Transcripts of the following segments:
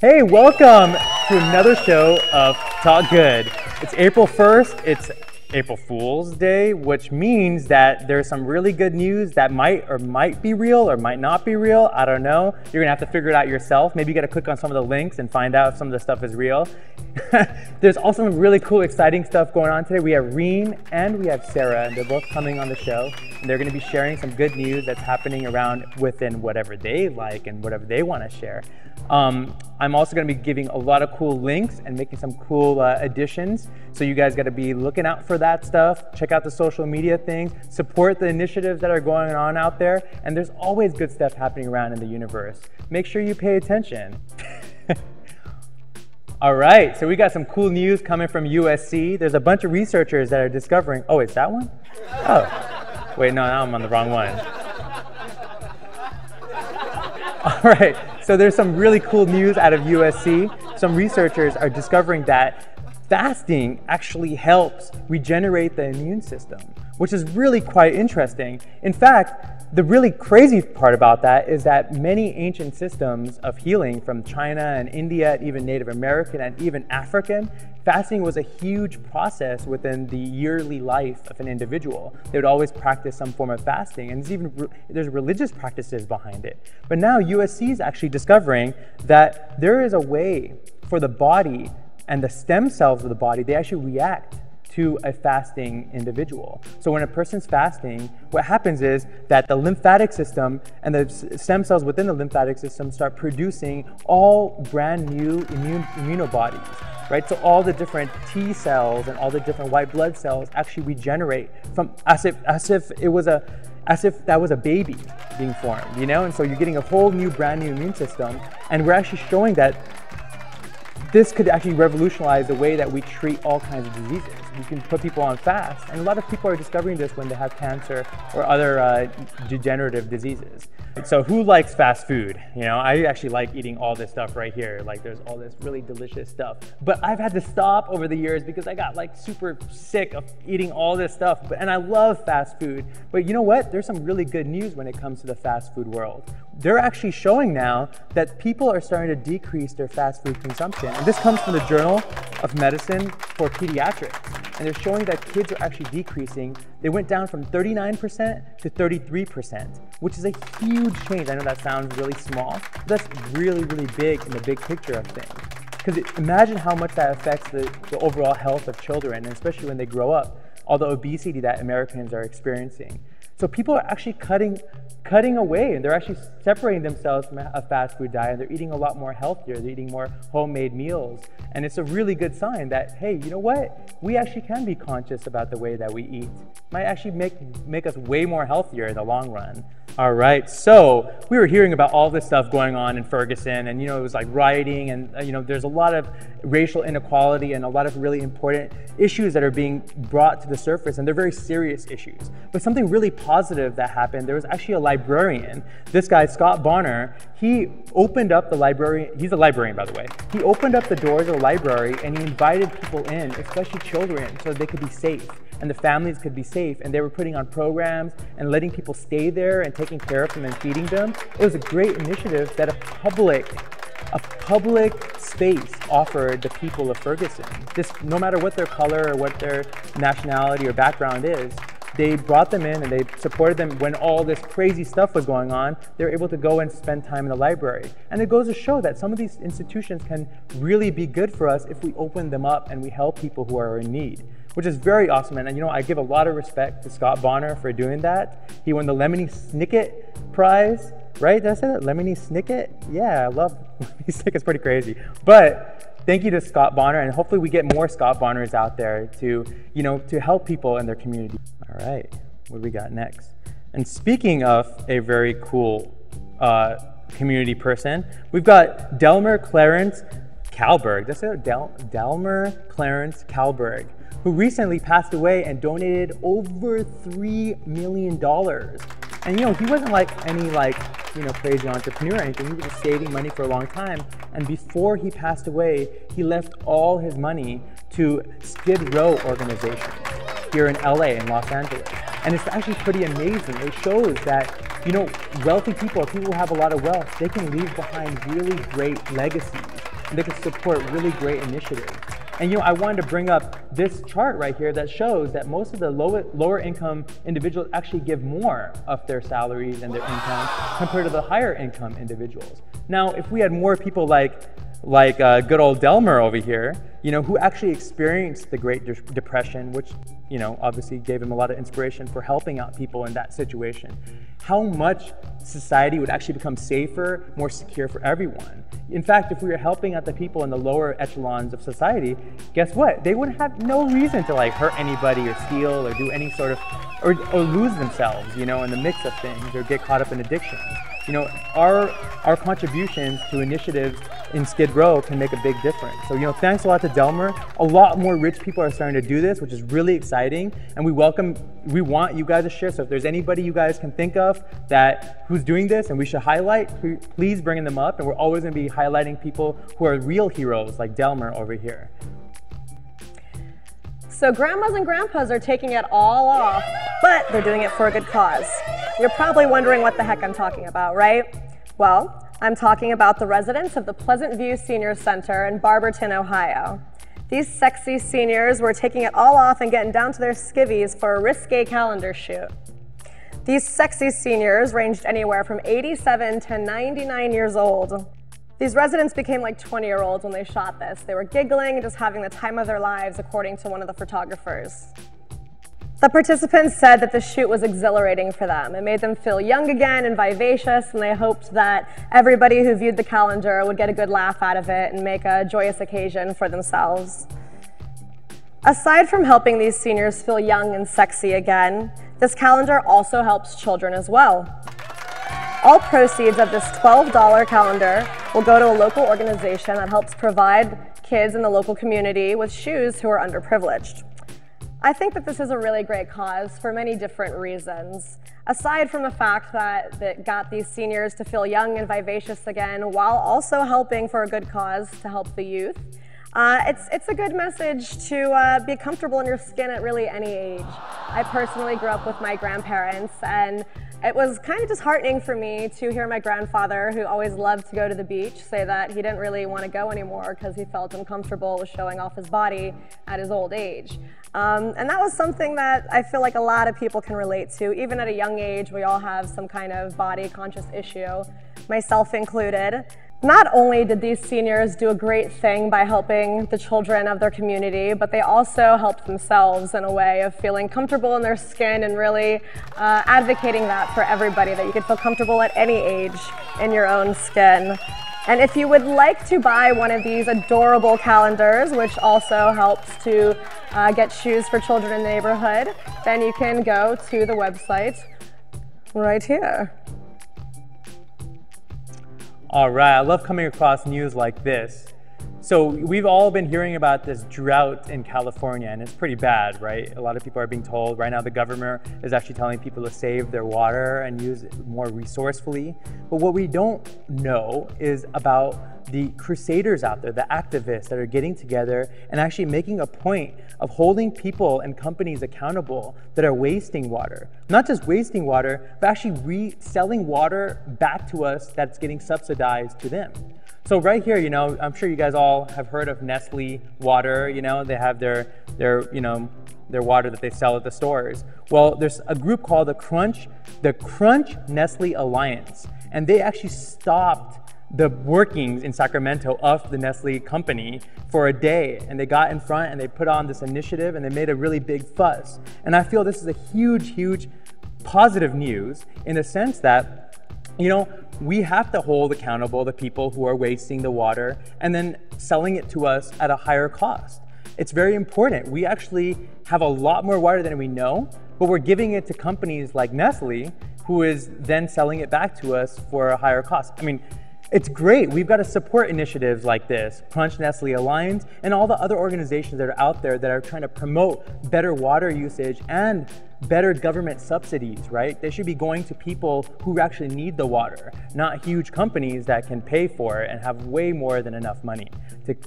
Hey, welcome to another show of Talk Good. It's April 1st, it's April Fool's Day, which means that there's some really good news that might be real or might not be real. I don't know. You're gonna have to figure it out yourself. Maybe you gotta click on some of the links and find out if some of the stuff is real. There's also some really cool, exciting stuff going on today. We have Reem and we have Sarah, and they're both coming on the show. And they're gonna be sharing some good news that's happening around within whatever they like and whatever they wanna share. I'm also going to be giving a lot of cool links and making some cool additions. So you guys got to be looking out for that stuff. Check out the social media things. Support the initiatives that are going on out there. And there's always good stuff happening around in the universe. Make sure you pay attention. All right, so we got some cool news coming from USC. There's a bunch of researchers that are discovering, oh, it's that one? Oh, wait, no, now I'm on the wrong one. All right, so there's some really cool news out of USC. Some researchers are discovering that fasting actually helps regenerate the immune system, which is really quite interesting. In fact, the really crazy part about that is that many ancient systems of healing from China and India, even Native American and even African, fasting was a huge process within the yearly life of an individual. They would always practice some form of fasting, and there's religious practices behind it. But now USC is actually discovering that there is a way for the body and the stem cells of the body, they actually react to a fasting individual. So when a person's fasting, what happens is that the lymphatic system and the stem cells within the lymphatic system start producing all brand new immunobodies, right? So all the different T cells and all the different white blood cells actually regenerate from as if that was a baby being formed, you know? And so you're getting a whole new brand new immune system, and we're actually showing that this could actually revolutionize the way that we treat all kinds of diseases. You can put people on fast, and a lot of people are discovering this when they have cancer or other degenerative diseases. So who likes fast food? You know, I actually like eating all this stuff right here. Like there's all this really delicious stuff. But I've had to stop over the years because I got like super sick of eating all this stuff. And I love fast food. But you know what? There's some really good news when it comes to the fast food world. They're actually showing now that people are starting to decrease their fast food consumption. And this comes from the Journal of Medicine for Pediatrics. And they're showing that kids are actually decreasing. They went down from 39% to 33%, which is a huge change. I know that sounds really small, but that's really, really big in the big picture of things. Because imagine how much that affects the overall health of children, and especially when they grow up, all the obesity that Americans are experiencing. So people are actually cutting away, and they're actually separating themselves from a fast food diet. They're eating a lot more healthier. They're eating more homemade meals. And it's a really good sign that, hey, you know what? We actually can be conscious about the way that we eat. It might actually make us way more healthier in the long run. All right, so we were hearing about all this stuff going on in Ferguson, and it was like rioting, and there's a lot of racial inequality and a lot of really important issues that are being brought to the surface, and they're very serious issues. But something really positive that happened, there was actually a librarian. This guy, Scott Bonner, he opened up the library. He's a librarian, by the way. He opened up the doors of the library and he invited people in, especially children, so they could be safe and the families could be safe. And they were putting on programs and letting people stay there and taking care of them and feeding them. It was a great initiative that a public space offered the people of Ferguson. Just no matter what their color or what their nationality or background is, they brought them in and they supported them when all this crazy stuff was going on. They were able to go and spend time in the library. And it goes to show that some of these institutions can really be good for us if we open them up and we help people who are in need, which is very awesome. And I give a lot of respect to Scott Bonner for doing that. He won the Lemony Snicket Prize, right? Did I say that? Lemony Snicket? Yeah, I love Lemony Snicket's pretty crazy. But thank you to Scott Bonner, and hopefully we get more Scott Bonners out there to help people in their community. All right, what do we got next? And speaking of a very cool community person, we've got Delmer Clarence Cal Berg. That's it, Delmer Clarence Cal Berg, who recently passed away and donated over $3 million. And he wasn't like any crazy entrepreneur or anything. He was just saving money for a long time. And before he passed away, he left all his money to Skid Row organization here in LA and Los Angeles. And it's actually pretty amazing. It shows that, wealthy people, people who have a lot of wealth, they can leave behind really great legacies and they can support really great initiatives. And I wanted to bring up this chart right here that shows that most of the lower income individuals actually give more of their salaries and their income compared to the higher income individuals. Now, if we had more people like good old Delmer over here, who actually experienced the Great Depression, which, obviously gave him a lot of inspiration for helping out people in that situation, how much society would actually become safer, more secure for everyone. In fact, if we were helping out the people in the lower echelons of society, guess what? They would have no reason to hurt anybody or steal or do any sort of, or lose themselves, in the mix of things or get caught up in addictions. Our contributions to initiatives in Skid Row can make a big difference. So, thanks a lot to Delmer. A lot more rich people are starting to do this, which is really exciting. And we want you guys to share. So if there's anybody you guys can think of who's doing this and we should highlight, please bring them up. And we're always going to be highlighting people who are real heroes like Delmer over here. So grandmas and grandpas are taking it all off, but they're doing it for a good cause. You're probably wondering what the heck I'm talking about, right? Well, I'm talking about the residents of the Pleasant View Senior Center in Barberton, Ohio. These sexy seniors were taking it all off and getting down to their skivvies for a risque calendar shoot. These sexy seniors ranged anywhere from 87 to 99 years old. These residents became like 20-year-olds when they shot this. They were giggling and just having the time of their lives, according to one of the photographers. The participants said that the shoot was exhilarating for them. It made them feel young again and vivacious, and they hoped that everybody who viewed the calendar would get a good laugh out of it and make a joyous occasion for themselves. Aside from helping these seniors feel young and sexy again, this calendar also helps children as well. All proceeds of this $12 calendar will go to a local organization that helps provide kids in the local community with shoes who are underprivileged. I think that this is a really great cause for many different reasons. Aside from the fact that it got these seniors to feel young and vivacious again, while also helping for a good cause to help the youth, it's a good message to be comfortable in your skin at really any age. I personally grew up with my grandparents, and it was kind of disheartening for me to hear my grandfather, who always loved to go to the beach, say that he didn't really want to go anymore because he felt uncomfortable with showing off his body at his old age. And that was something that I feel like a lot of people can relate to. Even at a young age, we all have some kind of body conscious issue, myself included. Not only did these seniors do a great thing by helping the children of their community, but they also helped themselves in a way of feeling comfortable in their skin and really advocating that for everybody, that you could feel comfortable at any age in your own skin. And if you would like to buy one of these adorable calendars, which also helps to get shoes for children in the neighborhood, then you can go to the website right here. All right, I love coming across news like this. So we've all been hearing about this drought in California, and it's pretty bad, right? A lot of people are being told right now the governor is actually telling people to save their water and use it more resourcefully. But what we don't know is about the crusaders out there, the activists that are getting together and actually making a point of holding people and companies accountable that are wasting water. Not just wasting water, but actually reselling water back to us that's getting subsidized to them. So right here, I'm sure you guys all have heard of Nestle water. They have their water that they sell at the stores. Well, there's a group called the Crunch Nestle Alliance, and they actually stopped the workings in Sacramento of the Nestle company for a day, and they got in front and they put on this initiative and they made a really big fuss. And I feel this is a huge positive news in the sense that we have to hold accountable the people who are wasting the water and then selling it to us at a higher cost. It's very important. We actually have a lot more water than we know, but we're giving it to companies like Nestle, who is then selling it back to us for a higher cost. I mean, it's great. We've got to support initiatives like this, Crunch Nestle Alliance, and all the other organizations that are out there that are trying to promote better water usage and better government subsidies, right? They should be going to people who actually need the water, not huge companies that can pay for it and have way more than enough money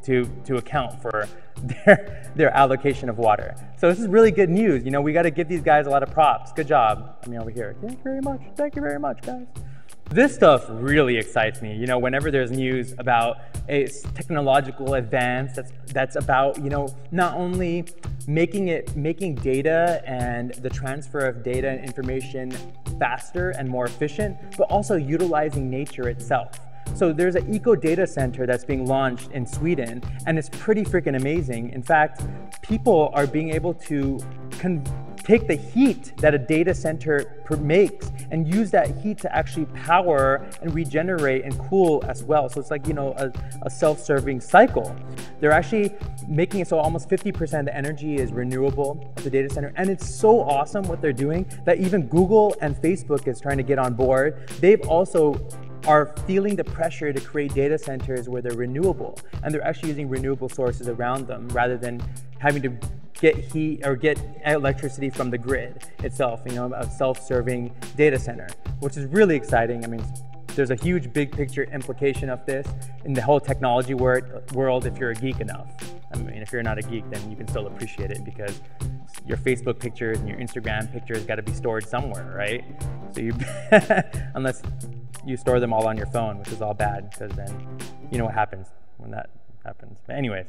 to account for their allocation of water. So this is really good news. We got to give these guys a lot of props. Good job. Over here. Thank you very much. Thank you very much, guys. This stuff really excites me. You know, whenever there's news about a technological advance that's about, you know, not only making data and the transfer of data and information faster and more efficient, but also utilizing nature itself. So there's an eco data center that's being launched in Sweden, and it's pretty freaking amazing. In fact, people are being able to take the heat that a data center makes and use that heat to actually power and regenerate and cool as well. So it's like, you know, a self-serving cycle. They're actually making it so almost 50% of the energy is renewable at the data center. And it's so awesome what they're doing that even Google and Facebook is trying to get on board. They've also are feeling the pressure to create data centers where they're renewable, and they're actually using renewable sources around them rather than having to get heat or get electricity from the grid itself, you know, a self-serving data center, which is really exciting. I mean, there's a huge big picture implication of this in the whole technology world if you're a geek enough. I mean, if you're not a geek, then you can still appreciate it because your Facebook pictures and your Instagram pictures got to be stored somewhere, right? So you, unless you store them all on your phone, which is all bad because then you know what happens when that happens. But anyways.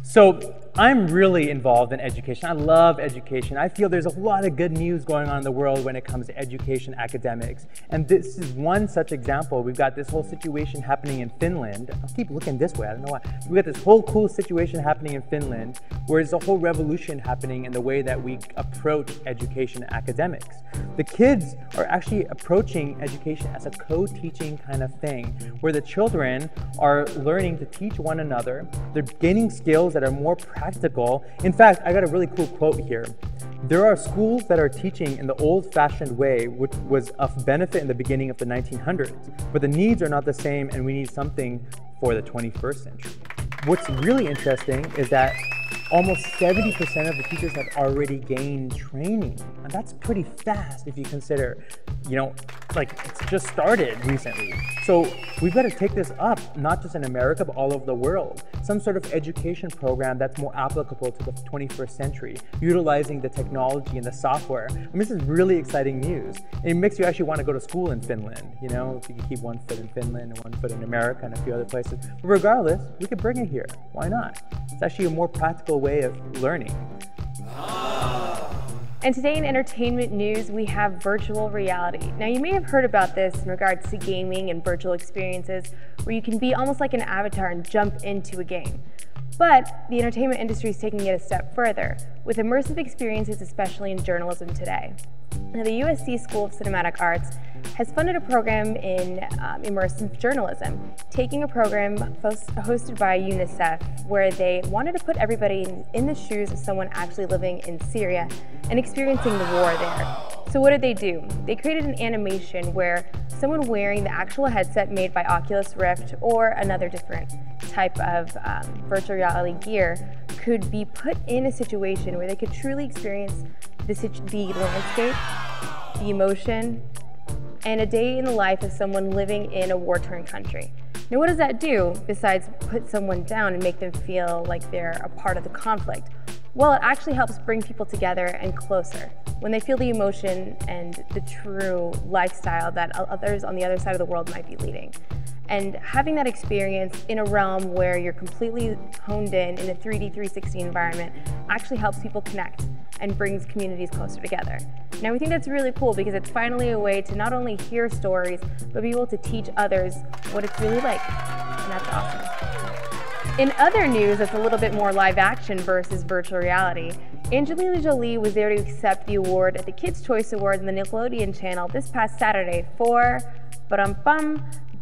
So I'm really involved in education. I love education. I feel there's a lot of good news going on in the world when it comes to education, academics. And this is one such example. We've got this whole situation happening in Finland. I'll keep looking this way, I don't know why. We've got this whole cool situation happening in Finland where there's a whole revolution happening in the way that we approach education and academics. The kids are actually approaching education as a co-teaching kind of thing, where the children are learning to teach one another. They're gaining skills that are more practical. In fact, I got a really cool quote here. There are schools that are teaching in the old-fashioned way, which was of benefit in the beginning of the 1900s, but the needs are not the same and we need something for the 21st century. What's really interesting is that almost 70% of the teachers have already gained training. And that's pretty fast if you consider, you know, like it's just started recently. So we've got to take this up, not just in America, but all over the world. Some sort of education program that's more applicable to the 21st century, utilizing the technology and the software. I mean, this is really exciting news. It makes you actually want to go to school in Finland, you know, if you can keep one foot in Finland and one foot in America and a few other places. But regardless, we could bring it here. Why not? It's actually a more practical way of learning. And today in entertainment news, we have virtual reality. Now, you may have heard about this in regards to gaming and virtual experiences, where you can be almost like an avatar and jump into a game. But the entertainment industry is taking it a step further, with immersive experiences, especially in journalism today. Now, the USC School of Cinematic Arts has funded a program in immersive journalism, taking a program hosted by UNICEF where they wanted to put everybody in the shoes of someone actually living in Syria and experiencing the war there. So what did they do? They created an animation where someone wearing the actual headset made by Oculus Rift or another different type of virtual reality gear could be put in a situation where they could truly experience the landscape, the emotion, and a day in the life of someone living in a war-torn country. Now, what does that do besides put someone down and make them feel like they're a part of the conflict? Well, it actually helps bring people together and closer when they feel the emotion and the true lifestyle that others on the other side of the world might be leading. And having that experience in a realm where you're completely honed in a 3D 360 environment actually helps people connect and brings communities closer together. Now, we think that's really cool because it's finally a way to not only hear stories, but be able to teach others what it's really like, and that's awesome. In other news that's a little bit more live action versus virtual reality, Angelina Jolie was there to accept the award at the Kids' Choice Awards on the Nickelodeon channel this past Saturday for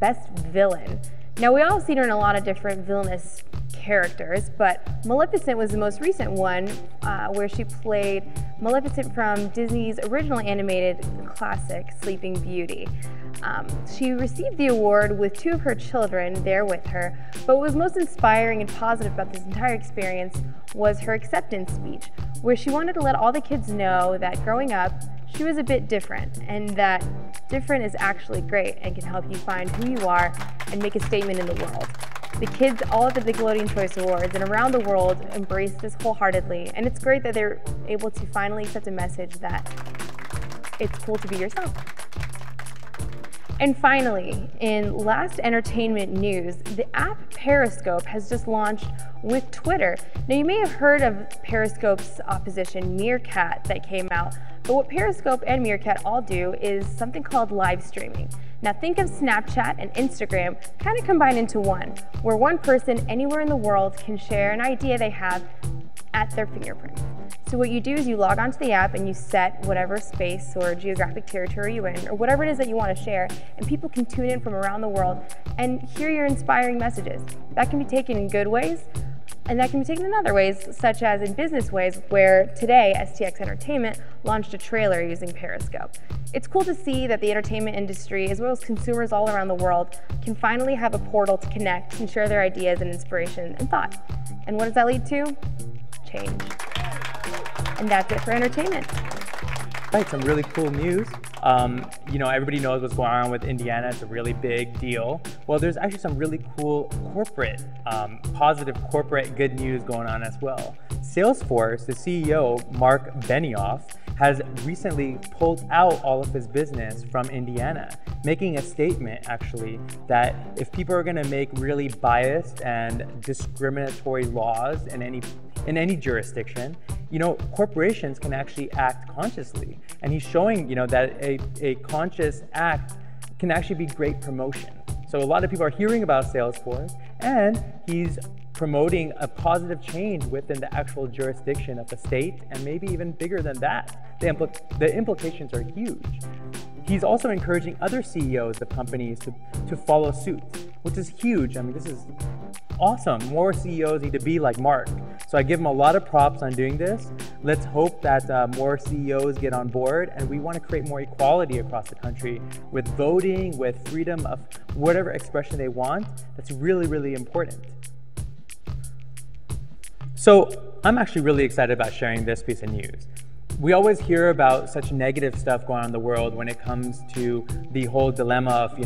Best Villain. Now, we all seen her in a lot of different villainous characters, but Maleficent was the most recent one where she played Maleficent from Disney's original animated classic, Sleeping Beauty. She received the award with two of her children there with her, but what was most inspiring and positive about this entire experience was her acceptance speech, where she wanted to let all the kids know that growing up, she was a bit different, and that different is actually great and can help you find who you are and make a statement in the world. The kids all at the Nickelodeon Choice Awards and around the world embraced this wholeheartedly, and it's great that they're able to finally accept a message that it's cool to be yourself. And finally, in last entertainment news, the app Periscope has just launched with Twitter. Now, you may have heard of Periscope's opposition, Meerkat, that came out, but what Periscope and Meerkat all do is something called live streaming. Now, think of Snapchat and Instagram kind of combined into one, where one person anywhere in the world can share an idea they have at their fingerprint. So what you do is you log onto the app and you set whatever space or geographic territory you're in, or whatever it is that you want to share, and people can tune in from around the world and hear your inspiring messages. That can be taken in good ways, and that can be taken in other ways, such as in business ways, where today STX Entertainment launched a trailer using Periscope. It's cool to see that the entertainment industry, as well as consumers all around the world, can finally have a portal to connect and share their ideas and inspiration and thought. And what does that lead to? Change. And that's it for entertainment. Right, some really cool news. Everybody knows what's going on with Indiana. It's a really big deal. Well, there's actually some really cool corporate, positive corporate good news going on as well. Salesforce, the CEO, Mark Benioff, has recently pulled out all of his business from Indiana, making a statement actually that if people are going to make really biased and discriminatory laws in any jurisdiction, corporations can actually act consciously. And he's showing, that a conscious act can actually be great promotion. So a lot of people are hearing about Salesforce, and he's promoting a positive change within the actual jurisdiction of the state, and maybe even bigger than that. The implications are huge. He's also encouraging other CEOs of companies to follow suit, which is huge. I mean, this is awesome. More CEOs need to be like Mark. So I give him a lot of props on doing this. Let's hope that more CEOs get on board, and we want to create more equality across the country with voting, with freedom of whatever expression they want. That's really, really important. So I'm actually really excited about sharing this piece of news. We always hear about such negative stuff going on in the world when it comes to the whole dilemma of,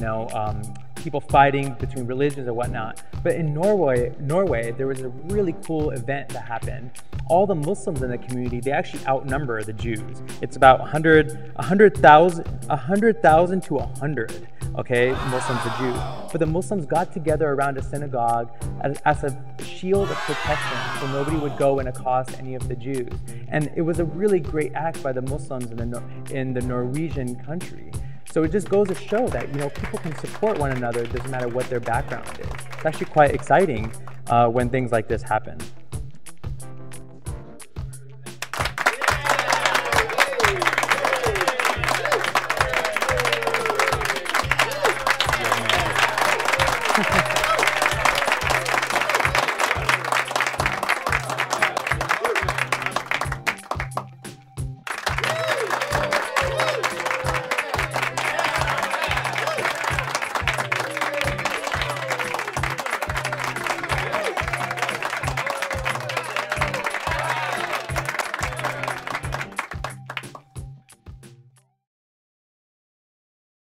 people fighting between religions and whatnot. But in Norway, there was a really cool event that happened. All the Muslims in the community, they actually outnumber the Jews. It's about 100,000 to 100, okay, Muslims to Jews. But the Muslims got together around a synagogue as a shield of protection, so nobody would go and accost any of the Jews. And it was a really great act by the Muslims in the Norwegian country. So it just goes to show that people can support one another. It doesn't matter what their background is. It's actually quite exciting when things like this happen.